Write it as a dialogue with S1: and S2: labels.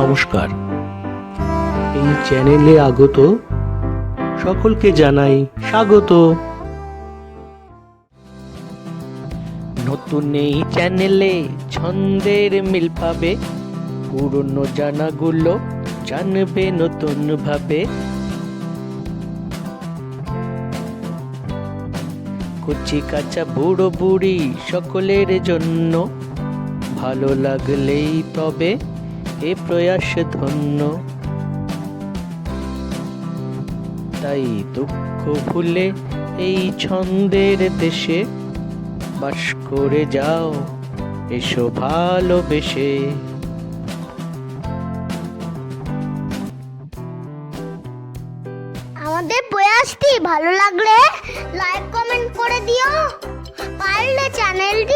S1: নমস্কার। এই চ্যানেলে আগত সকলকে জানাই স্বাগত। নতুন এই চ্যানেলে ছন্দের মিল পাবে, পুরনো জানাগুলো জানবে নতুন ভাবে। কচি কাঁচা বুড়ো বুড়ি সকলের জন্য, ভালো লাগলেই তবে এ প্রয়াস ধন্য। তাই দুঃখ ভুলে এই ছন্দের দেশে বাস করে যাও এসো ভালোবেসে।
S2: আমাদের প্রয়াসটি ভালো লাগলে লাইক কমেন্ট করে দিও, পারলে চ্যানেলটি